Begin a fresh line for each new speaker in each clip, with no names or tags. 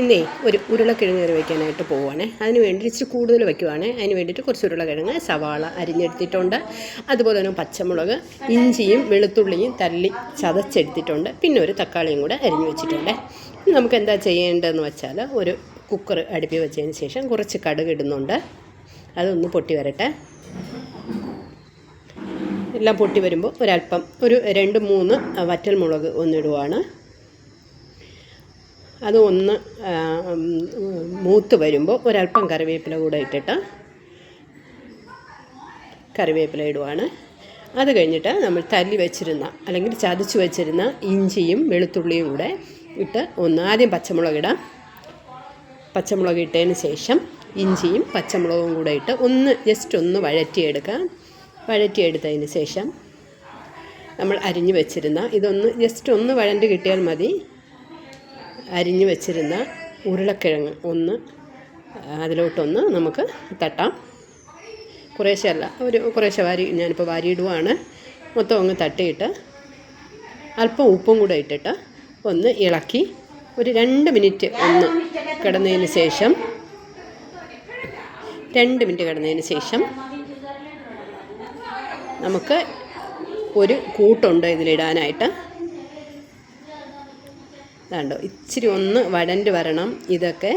ഇന്നേ ഒരു ഉരുളക്കിഴങ്ങ് കറി വയ്ക്കാനായിട്ട് പോവുകയാണ്. അതിന് വേണ്ടി ഇച്ചിരി കൂടുതൽ വയ്ക്കുവാണ്. അതിന് വേണ്ടിയിട്ട് കുറച്ച് ഉരുളക്കിഴങ്ങ്, സവാള അരിഞ്ഞെടുത്തിട്ടുണ്ട്. അതുപോലെ തന്നെ പച്ചമുളക്, ഇഞ്ചിയും വെളുത്തുള്ളിയും തല്ലി ചതച്ചെടുത്തിട്ടുണ്ട്. പിന്നെ ഒരു തക്കാളിയും കൂടെ അരിഞ്ഞു വെച്ചിട്ടുണ്ട്. ഇനി നമുക്ക് എന്താ ചെയ്യേണ്ടതെന്ന് വെച്ചാൽ, ഒരു കുക്കർ അടുപ്പിൽ വെച്ചതിന് ശേഷം കുറച്ച് കടുക് ഇടുന്നുണ്ട്. അതൊന്ന് പൊട്ടി വരട്ടെ. എല്ലാം പൊട്ടി വരുമ്പോൾ ഒരല്പം ഒരു 2-3 വറ്റൽമുളക് ഒന്നിടുവാണ്. അത് ഒന്ന് മൂത്ത് വരുമ്പോൾ ഒരല്പം കറിവേപ്പില കൂടെ ഇട്ടിട്ട് കറിവേപ്പില ഇടുവാണ്. അത് കഴിഞ്ഞിട്ട് നമ്മൾ തല്ലി വെച്ചിരുന്ന അല്ലെങ്കിൽ ചതച്ച് വെച്ചിരുന്ന ഇഞ്ചിയും വെളുത്തുള്ളിയും കൂടെ ഇട്ട് ആദ്യം പച്ചമുളക് ഇടാം. പച്ചമുളക് ഇട്ടതിന് ശേഷം ഇഞ്ചിയും പച്ചമുളകും കൂടെ ഇട്ട് ജസ്റ്റ് ഒന്ന് വഴറ്റിയെടുക്കാം. വഴറ്റിയെടുത്തതിന് ശേഷം നമ്മൾ അരിഞ്ഞു വെച്ചിരുന്ന ഇതൊന്ന് ജസ്റ്റ് ഒന്ന് വഴണ്ട് കിട്ടിയാൽ മതി. അരിഞ്ഞു വെച്ചിരുന്ന ഉരുളക്കിഴങ്ങ് അതിലോട്ടൊന്ന് നമുക്ക് തട്ടാം. കുറേശ്ശെ അല്ല, കുറേശ്ശെ ഞാനിപ്പോൾ വാരിയിടുവാണ്. മൊത്തം അങ്ങ് തട്ടിയിട്ട് അല്പം ഉപ്പും കൂടെ ഇട്ടിട്ട് ഒന്ന് ഇളക്കി ഒരു 2 മിനിറ്റ് ഒന്ന് കിടന്നതിന് ശേഷം 2 മിനിറ്റ് കിടന്നതിന് ശേഷം നമുക്ക് ഒരു കൂട്ടുണ്ട് ഇതിലിടാനായിട്ട്. ഇതാണ്ടോ, ഇച്ചിരി ഒന്ന് വഴണ്ട് വരണം. ഇതൊക്കെ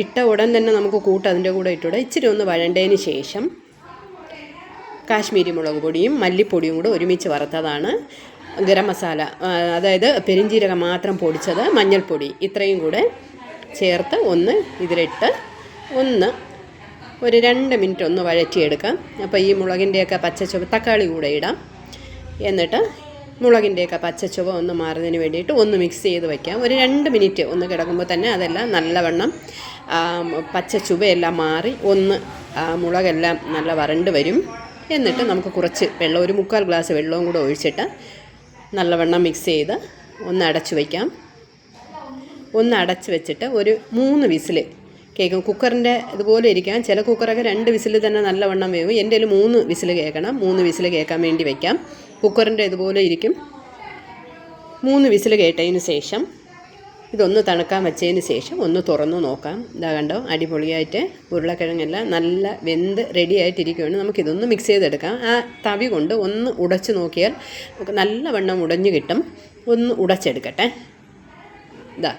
ഇട്ട ഉടൻ തന്നെ നമുക്ക് കൂട്ട് അതിൻ്റെ കൂടെ ഇട്ടൂടെ. ഇച്ചിരി ഒന്ന് വഴണ്ടതിന് ശേഷം കാശ്മീരി മുളക് പൊടിയും മല്ലിപ്പൊടിയും കൂടെ ഒരുമിച്ച് വറുത്തതാണ്, ഗരം മസാല, അതായത് പെരിഞ്ജീരകം മാത്രം പൊടിച്ചത്, മഞ്ഞൾപ്പൊടി, ഇത്രയും കൂടെ ചേർത്ത് ഒന്ന് ഇതിലിട്ട് ഒരു 2 മിനിറ്റ് ഒന്ന് വഴറ്റിയെടുക്കാം. അപ്പോൾ ഈ മുളകിൻ്റെയൊക്കെ പച്ചച്ചുവ, തക്കാളി കൂടെ ഇടാം. എന്നിട്ട് മുളകിൻ്റെയൊക്കെ പച്ചച്ചുവ ഒന്ന് മാറുന്നതിന് വേണ്ടിയിട്ട് ഒന്ന് മിക്സ് ചെയ്ത് വയ്ക്കാം. ഒരു 2 മിനിറ്റ് ഒന്ന് കിടക്കുമ്പോൾ തന്നെ അതെല്ലാം നല്ലവണ്ണം പച്ചച്ചുവയെല്ലാം മാറി മുളകെല്ലാം നല്ല വരണ്ട് വരും. എന്നിട്ട് നമുക്ക് കുറച്ച് വെള്ളം, ഒരു 3/4 ഗ്ലാസ് വെള്ളവും കൂടെ ഒഴിച്ചിട്ട് നല്ലവണ്ണം മിക്സ് ചെയ്ത് ഒന്ന് അടച്ചു വയ്ക്കാം. ഒന്ന് അടച്ച് വെച്ചിട്ട് ഒരു 3 വിസിൽ കേൾക്കും. കുക്കറിൻ്റെ ഇതുപോലെ ഇരിക്കാം. ചില കുക്കറൊക്കെ 2 വിസിൽ തന്നെ നല്ലവണ്ണം വേവും. എൻ്റെ കയ്യിൽ 3 വിസിൽ കേൾക്കണം. 3 വിസിൽ കേൾക്കാൻ വേണ്ടി വയ്ക്കാം. കുക്കറിൻ്റെ ഇതുപോലെ ഇരിക്കും. 3 വിസിൽ കേട്ടതിന് ശേഷം ഇതൊന്ന് തണുക്കാൻ വെച്ചതിന് ശേഷം ഒന്ന് തുറന്ന് നോക്കാം. ഇതാ കണ്ടോ, അടിപൊളിയായിട്ട് ഉരുളക്കിഴങ്ങെല്ലാം നല്ല വെന്ത് റെഡി ആയിട്ടിരിക്കുകയാണ്. നമുക്കിതൊന്ന് മിക്സ് ചെയ്തെടുക്കാം. ആ തവി കൊണ്ട് ഒന്ന് ഉടച്ച് നോക്കിയാൽ നമുക്ക് നല്ലവണ്ണം ഉടഞ്ഞു കിട്ടും. ഒന്ന് ഉടച്ചെടുക്കട്ടെ. ഇതാ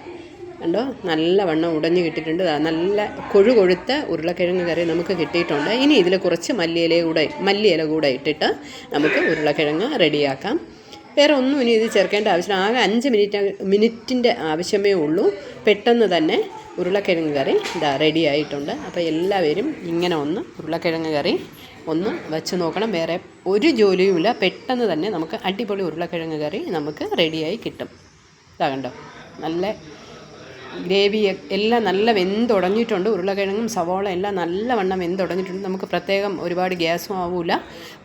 കണ്ടോ, നല്ലവണ്ണം ഉടഞ്ഞു കിട്ടിയിട്ടുണ്ട്. നല്ല കൊഴുകൊഴുത്ത ഉരുളക്കിഴങ്ങ് കറി നമുക്ക് കിട്ടിയിട്ടുണ്ട്. ഇനി ഇതിൽ കുറച്ച് മല്ലിയില കൂടെ ഇട്ടിട്ട് നമുക്ക് ഉരുളക്കിഴങ്ങ് റെഡിയാക്കാം. വേറെ ഒന്നും ഇനി ഇത് ചേർക്കേണ്ട ആവശ്യമില്ല. ആകെ 5 മിനിറ്റിൻ്റെ ആവശ്യമേ ഉള്ളൂ. പെട്ടെന്ന് തന്നെ ഉരുളക്കിഴങ്ങ് കറി റെഡി ആയിട്ടുണ്ട്. അപ്പോൾ എല്ലാവരും ഇങ്ങനെ ഉരുളക്കിഴങ്ങ് കറി വെച്ച് നോക്കണം. വേറെ ഒരു ജോലിയുമില്ല. പെട്ടെന്ന് തന്നെ നമുക്ക് അടിപൊളി ഉരുളക്കിഴങ്ങ് കറി നമുക്ക് റെഡിയായി കിട്ടും. ഇതാ കണ്ടോ, നല്ല ഗ്രേവി എല്ലാം നല്ല വെന്തുടഞ്ഞിട്ടുണ്ട്. ഉരുളക്കിഴങ്ങും സവാള എല്ലാം നല്ലവണ്ണം വെന്തുടഞ്ഞിട്ടുണ്ട്. നമുക്ക് പ്രത്യേകം ഒരുപാട് ഗ്യാസും ആവില്ല.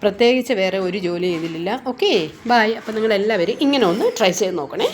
പ്രത്യേകിച്ച് വേറെ ഒരു ജോലി ഇതിലില്ല. Okay, bye. അപ്പോൾ നിങ്ങളെല്ലാവരും ഇങ്ങനെ ഒന്ന് ട്രൈ ചെയ്ത് നോക്കണേ.